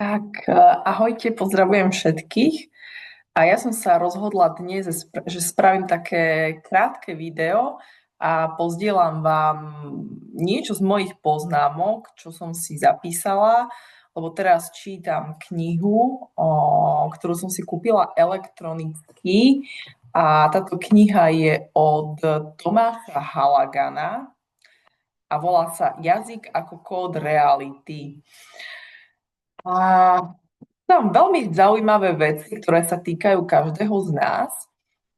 Tak, ahojte, pozdravujem všetkých. A ja som sa rozhodla dnes, že spravím také krátke video a pozdielam vám niečo z mojich poznámok, čo som si zapísala, lebo teraz čítam knihu, ktorú som si kúpila elektronicky a táto kniha je od Tomáša Halagana a volá sa Jazyk ako kód reality. A tam veľmi zaujímavé veci, ktoré sa týkajú každého z nás.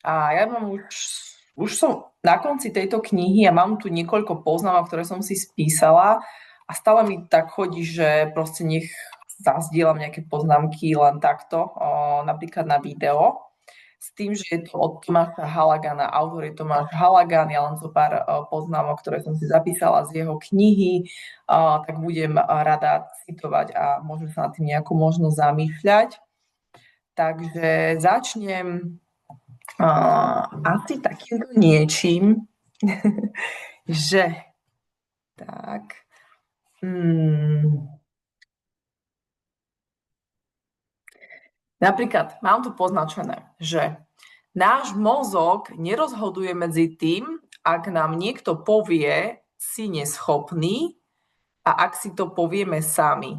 A ja mám už som na konci tejto knihy a mám tu niekoľko poznámok, ktoré som si spísala a stále mi tak chodí, že proste nech zazdielam nejaké poznámky len takto, napríklad na video. S tým, že je to od Tomáša Halagana, autor je Tomáš Halagan, ja len zo pár poznámok, ktoré som si zapísala z jeho knihy, tak budem rada citovať a môžeme sa nad tým nejako možno zamýšľať. Takže začnem asi takýmto niečím, že tak. Napríklad mám tu poznačené, že náš mozog nerozhoduje medzi tým, ak nám niekto povie, si neschopný a ak si to povieme sami.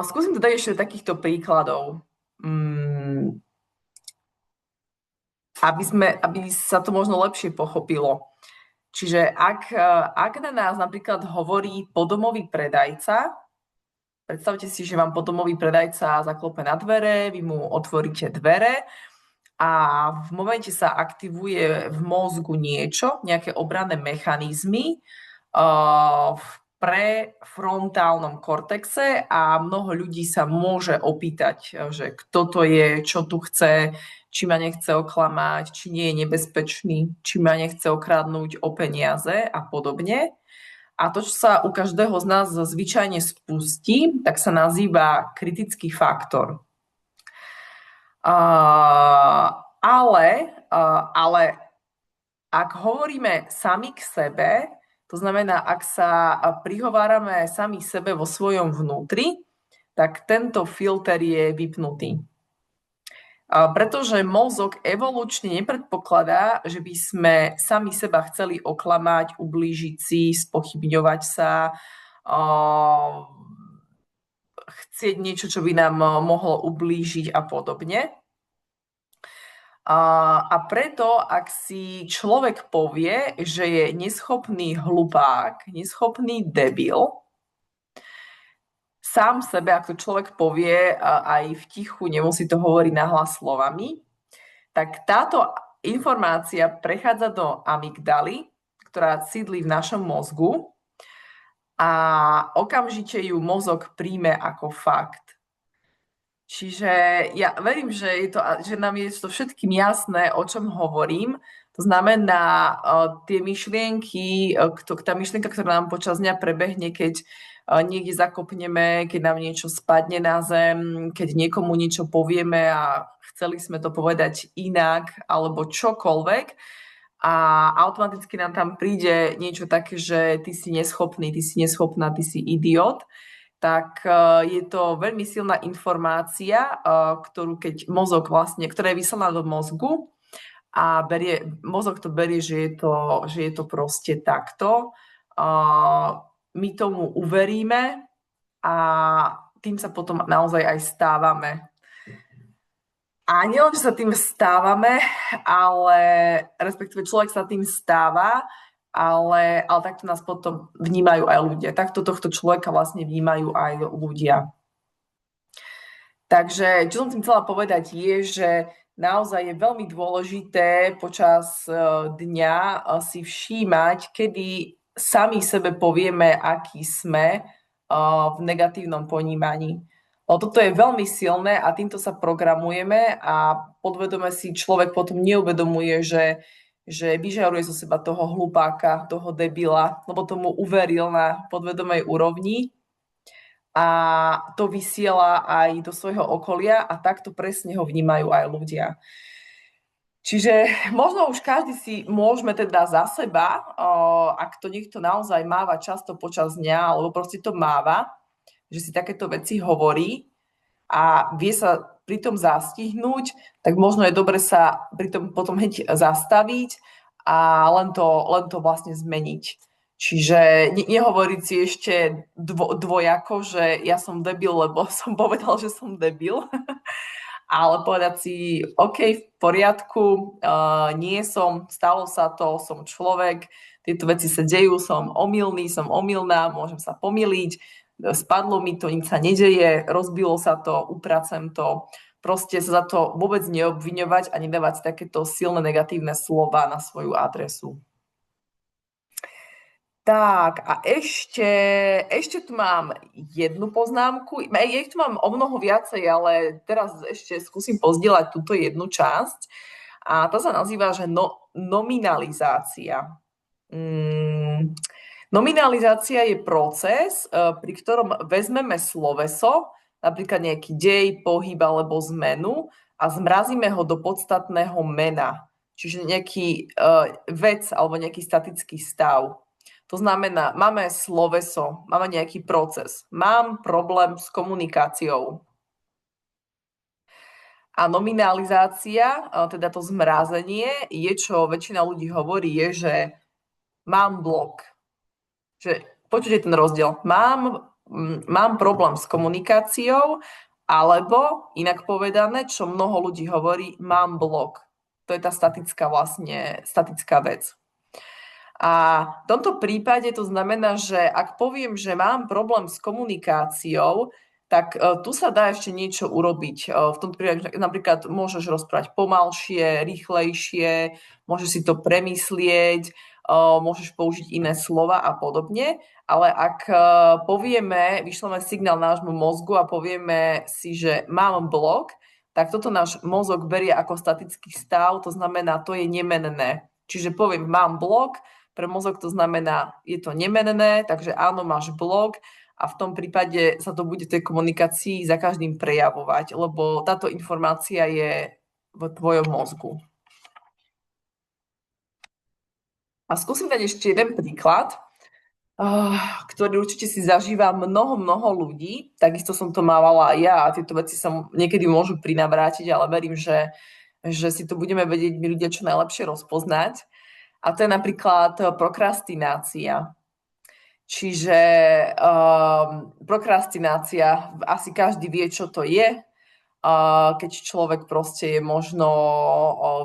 Skúsim to dať ešte takýchto príkladov, aby sa to možno lepšie pochopilo. Čiže ak na nás napríklad hovorí podomový predajca, predstavte si, že vám podomový predajca zaklope na dvere, vy mu otvoríte dvere a v momente sa aktivuje v mozgu niečo, nejaké obranné mechanizmy v prefrontálnom kortexe a mnoho ľudí sa môže opýtať, že kto to je, čo tu chce, či ma nechce oklamať, či nie je nebezpečný, či ma nechce okradnúť o peniaze a podobne. A to, čo sa u každého z nás zvyčajne spustí, tak sa nazýva kritický faktor. Ale ak hovoríme sami k sebe, to znamená, ak sa prihovárame sami sebe vo svojom vnútri, tak tento filter je vypnutý. Pretože mozog evolučne nepredpokladá, že by sme sami seba chceli oklamať, ublížiť si, spochybňovať sa, chcieť niečo, čo by nám mohlo ublížiť a podobne. A preto, ak si človek povie, že je neschopný hlupák, neschopný debil, sám sebe, ak to človek povie aj v tichu, nemusí to hovoriť nahlas slovami, tak táto informácia prechádza do amygdaly, ktorá sídli v našom mozgu a okamžite ju mozog príjme ako fakt. Čiže ja verím, že nám je to všetkým jasné, o čom hovorím. To znamená, tie myšlienky, tá myšlienka, ktorá nám počas dňa prebehne, keď niekde zakopneme, keď nám niečo spadne na zem, keď niekomu niečo povieme a chceli sme to povedať inak, alebo čokoľvek, a automaticky nám tam príde niečo také, že ty si neschopný, ty si neschopná, ty si idiot, tak je to veľmi silná informácia, ktorá je vyslaná do mozgu a mozog to berie, že je to proste takto. My tomu uveríme a tým sa potom naozaj aj stávame. A nielen, že sa tým stávame, ale respektíve človek sa tým stáva, ale takto nás potom vnímajú aj ľudia. Takto tohto človeka vlastne vnímajú aj ľudia. Takže, čo som tým chcela povedať je, že naozaj je veľmi dôležité počas dňa si všímať, kedy sami sebe povieme, aký sme v negatívnom ponímaní. Toto je veľmi silné a týmto sa programujeme a podvedome si človek potom neuvedomuje, že vyžaruje zo seba toho hlupáka, toho debila, lebo tomu uveril na podvedomej úrovni a to vysiela aj do svojho okolia a takto presne ho vnímajú aj ľudia. Čiže možno už každý si môžeme teda za seba, ak to niekto naozaj máva často počas dňa, alebo proste to máva, že si takéto veci hovorí a vie sa pri tom zastihnúť, tak možno je dobre sa pri tom potom hneď zastaviť a len to vlastne zmeniť. Čiže nehovoriť si ešte dvojako, že ja som debil, lebo som povedal, že som debil, ale povedať si, OK, v poriadku, nie som, stalo sa to, som človek, tieto veci sa dejú, som omylný, som omylná, môžem sa pomýliť, spadlo mi to, nič sa nedeje, rozbilo sa to, upracem to. Proste sa za to vôbec neobviňovať a nedávať takéto silné negatívne slova na svoju adresu. Tak a ešte tu mám jednu poznámku. Ja ich tu mám o mnoho viacej, ale teraz ešte skúsim pozdieľať túto jednu časť. A tá sa nazýva, že nominalizácia. Nominalizácia je proces, pri ktorom vezmeme sloveso, napríklad nejaký dej, pohyb alebo zmenu a zmrazíme ho do podstatného mena. Čiže nejaký vec alebo nejaký statický stav. To znamená, máme sloveso, máme nejaký proces. Mám problém s komunikáciou. A nominalizácia, teda to zmrazenie, je, čo väčšina ľudí hovorí, je, že mám blok. Že, počujte ten rozdiel. Mám problém s komunikáciou, alebo, inak povedané, čo mnoho ľudí hovorí, mám blok. To je tá statická vec. A v tomto prípade to znamená, že ak poviem, že mám problém s komunikáciou, tak tu sa dá ešte niečo urobiť. V tomto prípade napríklad môžeš rozprávať pomalšie, rýchlejšie, môžeš si to premyslieť, môžeš použiť iné slova a podobne. Ale ak vyšleme signál nášmu mozgu a povieme si, že mám blok, tak toto náš mozog berie ako statický stav, to znamená, to je nemenné. Čiže poviem, mám blok, pre mozog to znamená, je to nemenné, takže áno, máš blok a v tom prípade sa to bude v tej komunikácii za každým prejavovať, lebo táto informácia je v tvojom mozgu. A skúsim dať ešte jeden príklad, ktorý určite si zažíva mnoho ľudí. Takisto som to mávala aj ja a tieto veci sa niekedy môžu prinavrátiť, ale verím, že si to budeme vedieť my ľudia čo najlepšie rozpoznať. A to je napríklad prokrastinácia. Čiže prokrastinácia, asi každý vie, čo to je. Keď človek proste je možno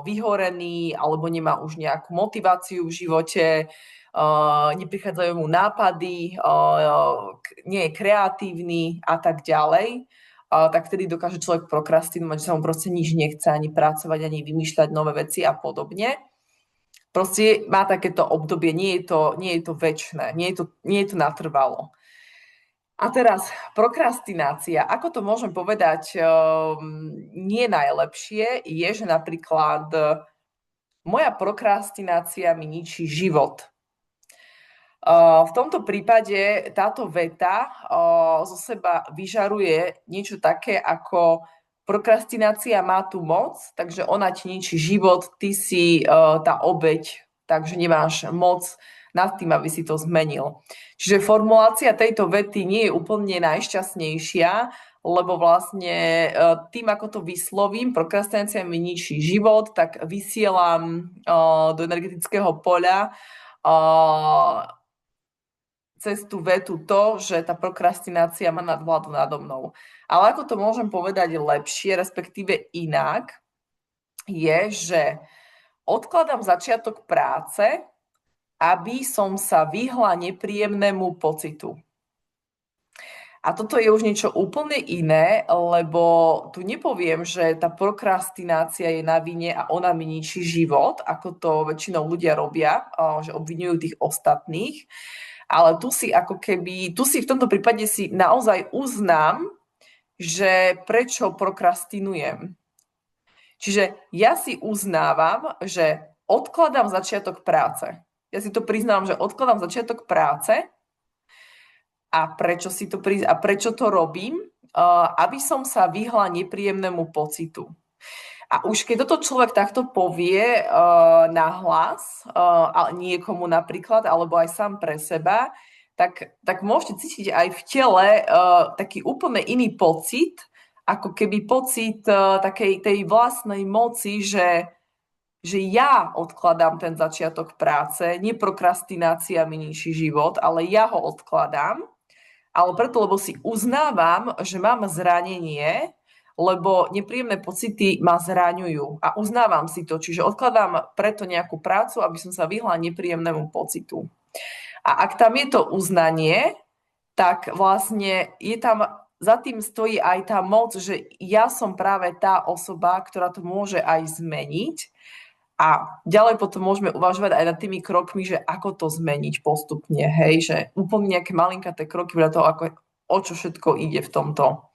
vyhorený alebo nemá už nejakú motiváciu v živote, neprichádzajú mu nápady, nie je kreatívny a tak ďalej, tak vtedy dokáže človek prokrastinovať, že sa mu proste nič nechce ani pracovať, ani vymýšľať nové veci a podobne. Proste má takéto obdobie, nie je to večné, nie je to natrvalo. A teraz prokrastinácia. Ako to môžem povedať nie najlepšie, je, že napríklad moja prokrastinácia mi ničí život. V tomto prípade táto veta zo seba vyžaruje niečo také ako prokrastinácia má tu moc, takže ona ti ničí život, ty si tá obeť, takže nemáš moc nad tým, aby si to zmenil. Čiže formulácia tejto vety nie je úplne najšťastnejšia, lebo vlastne tým, ako to vyslovím, prokrastinácia mi ničí život, tak vysielam do energetického poľa cez tú vetu to, že tá prokrastinácia má nadvládu nado mnou. Ale ako to môžem povedať lepšie, respektíve inak, je, že odkladám začiatok práce, aby som sa vyhla nepríjemnému pocitu. A toto je už niečo úplne iné, lebo tu nepoviem, že tá prokrastinácia je na vine a ona mi ničí život, ako to väčšinou ľudia robia, že obviňujú tých ostatných. Ale tu si v tomto prípade si naozaj uznám, že prečo prokrastinujem. Čiže ja si uznávam, že odkladám začiatok práce. Ja si to priznávam, že odkladám začiatok práce a prečo to robím? Aby som sa vyhla nepríjemnému pocitu. A už keď toto človek takto povie nahlas, niekomu napríklad, alebo aj sám pre seba, tak môžete cítiť aj v tele taký úplne iný pocit, ako keby pocit takej tej vlastnej moci, že ja odkladám ten začiatok práce, nie prokrastinácia mi ničí život, ale ja ho odkladám, ale preto, lebo si uznávam, že mám zranenie, lebo nepríjemné pocity ma zraňujú a uznávam si to, čiže odkladám preto nejakú prácu, aby som sa vyhla nepríjemnému pocitu. A ak tam je to uznanie, tak vlastne je tam, za tým stojí aj tá moc, že ja som práve tá osoba, ktorá to môže aj zmeniť. A ďalej potom môžeme uvažovať aj nad tými krokmi, že ako to zmeniť postupne, hej, že úplne nejaké malinkaté kroky vedľa toho, ako, o čo všetko ide v tomto.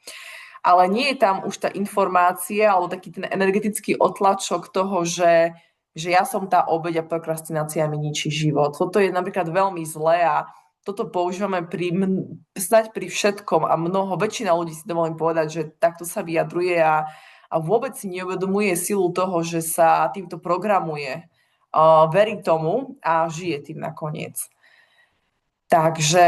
Ale nie je tam už tá informácia alebo taký ten energetický otlačok toho, že ja som tá obeť a prokrastinácia mi ničí život. Toto je napríklad veľmi zlé a toto používame snáď pri všetkom a väčšina ľudí si dovolím povedať, že takto sa vyjadruje a vôbec si neuvedomuje silu toho, že sa týmto programuje. Verí tomu a žije tým nakoniec. Takže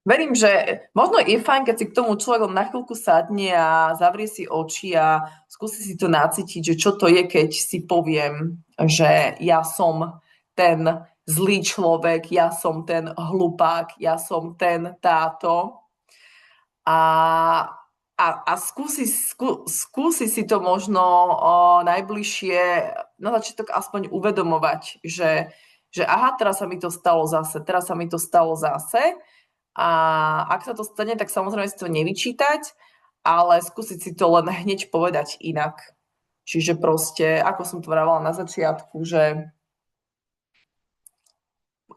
verím, že možno je fajn, keď si k tomu človek na chvíľku sadne a zavrie si oči a skúsi si to nacítiť, že čo to je, keď si poviem, že ja som ten zlý človek, ja som ten hlupák, ja som ten táto. A skúsi si to možno najbližšie na začiatok aspoň uvedomovať, že aha, teraz sa mi to stalo zase. A ak sa to stane, tak samozrejme si to nevyčítať, ale skúsiť si to len hneď povedať inak. Čiže proste, ako som to vravala na začiatku, že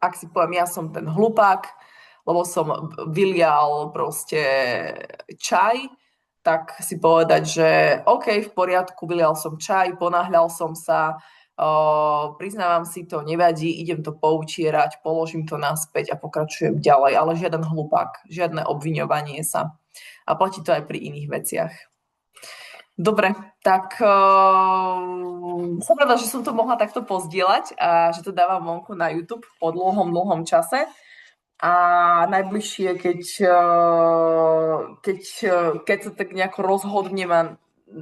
ak si poviem, ja som ten hlupák, lebo som vylial proste čaj, tak si povedať, že OK, v poriadku, vylial som čaj, ponáhľal som sa, priznávam si to, nevadí, idem to poutierať, položím to naspäť a pokračujem ďalej, ale žiaden hlupák, žiadne obviňovanie sa. A platí to aj pri iných veciach. Dobre, tak som rada, že som to mohla takto pozdieľať a že to dávam vonku na YouTube po dlhom čase. A najbližšie, keď sa tak nejako rozhodnem a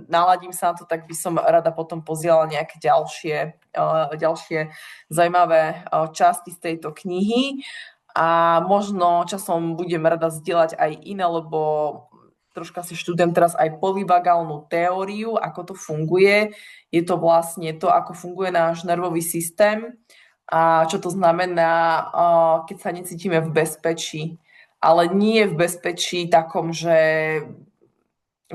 naladím sa na to, tak by som rada potom pozdielala nejaké ďalšie zaujímavé časti z tejto knihy. A možno časom budem rada zdieľať aj iné, lebo troška si študujem teraz aj polyvagálnu teóriu, ako to funguje. Je to vlastne to, ako funguje náš nervový systém a čo to znamená, keď sa necítime v bezpečí. Ale nie v bezpečí takom, že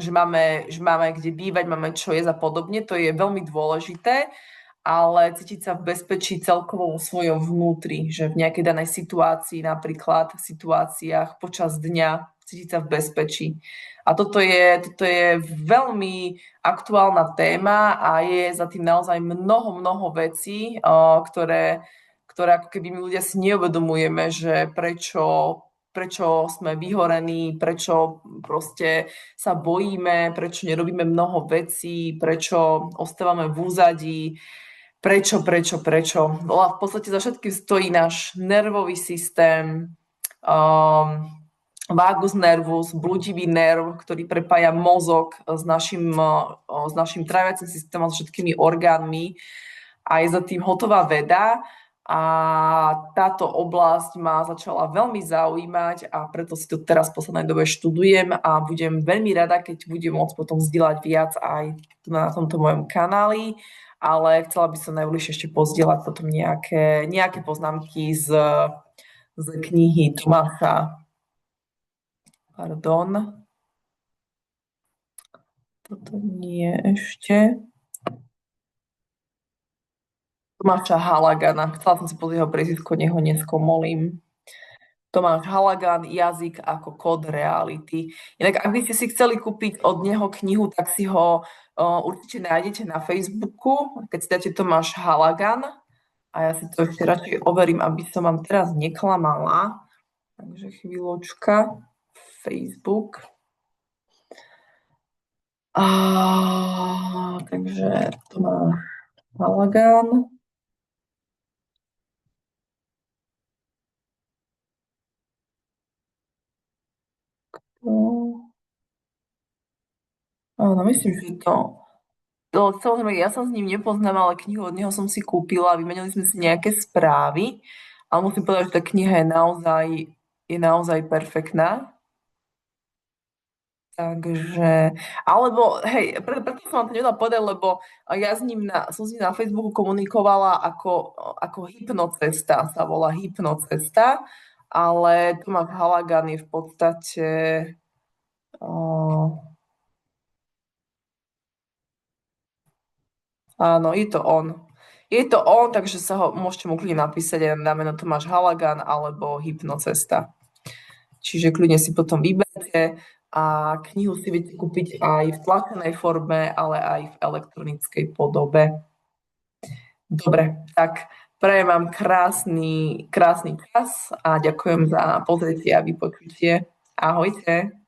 máme kde bývať, máme čo jesť a podobne. To je veľmi dôležité, ale cítiť sa v bezpečí celkovo vo svojom vnútri, že v nejakej danej situácii, napríklad v situáciách počas dňa, cítiť sa v bezpečí. A toto je veľmi aktuálna téma a je za tým naozaj mnoho vecí, ktoré ako keby my ľudia si neuvedomujeme, že prečo sme vyhorení, prečo proste sa bojíme, prečo nerobíme mnoho vecí, prečo ostávame v úzadí, prečo. V podstate za všetkým stojí náš nervový systém, vagus nervus, blúdivý nerv, ktorý prepája mozog s našim tráviacim systémom, s všetkými orgánmi a je za tým hotová veda. A táto oblasť ma začala veľmi zaujímať a preto si to teraz v poslednej dobe študujem a budem veľmi rada, keď budem môcť potom zdieľať viac aj na tomto mojom kanáli, ale chcela by som najbližšie ešte pozdieľať potom nejaké poznámky z knihy Tomáša. Pardon. Toto nie ešte. Tomáša Halagana. Chcela som si pozrieť jeho priezvisko, nech ho neskomolím. Tomáš Halagan, Jazyk ako kód reality. Inak, ak by ste si chceli kúpiť od neho knihu, tak si ho určite nájdete na Facebooku, keď si dáte Tomáš Halagan. A ja si to ešte radšej overím, aby som vám teraz neklamala. Takže chvíľočka. Facebook. Takže to má Halagán. No, áno, myslím, že to samozrejme, ja sa s ním nepoznám, ale knihu od neho som si kúpila, vymenili sme si nejaké správy, ale musím povedať, že tá kniha je naozaj perfektná. Takže, alebo hej, preto som vám to nedala povedať, lebo ja som s ním na Facebooku komunikovala ako hypnocesta, sa volá hypnocesta, ale Tomáš Halagan je v podstate, o, áno, je to on. Je to on, takže môžete mu kľudne napísať aj na meno Tomáš Halagan alebo hypnocesta. Čiže kľudne si potom vyberte a knihu si viete kúpiť aj v tlačenej forme, ale aj v elektronickej podobe. Dobre, tak prajem vám krásny čas a ďakujem za pozretie a vypočutie. Ahojte.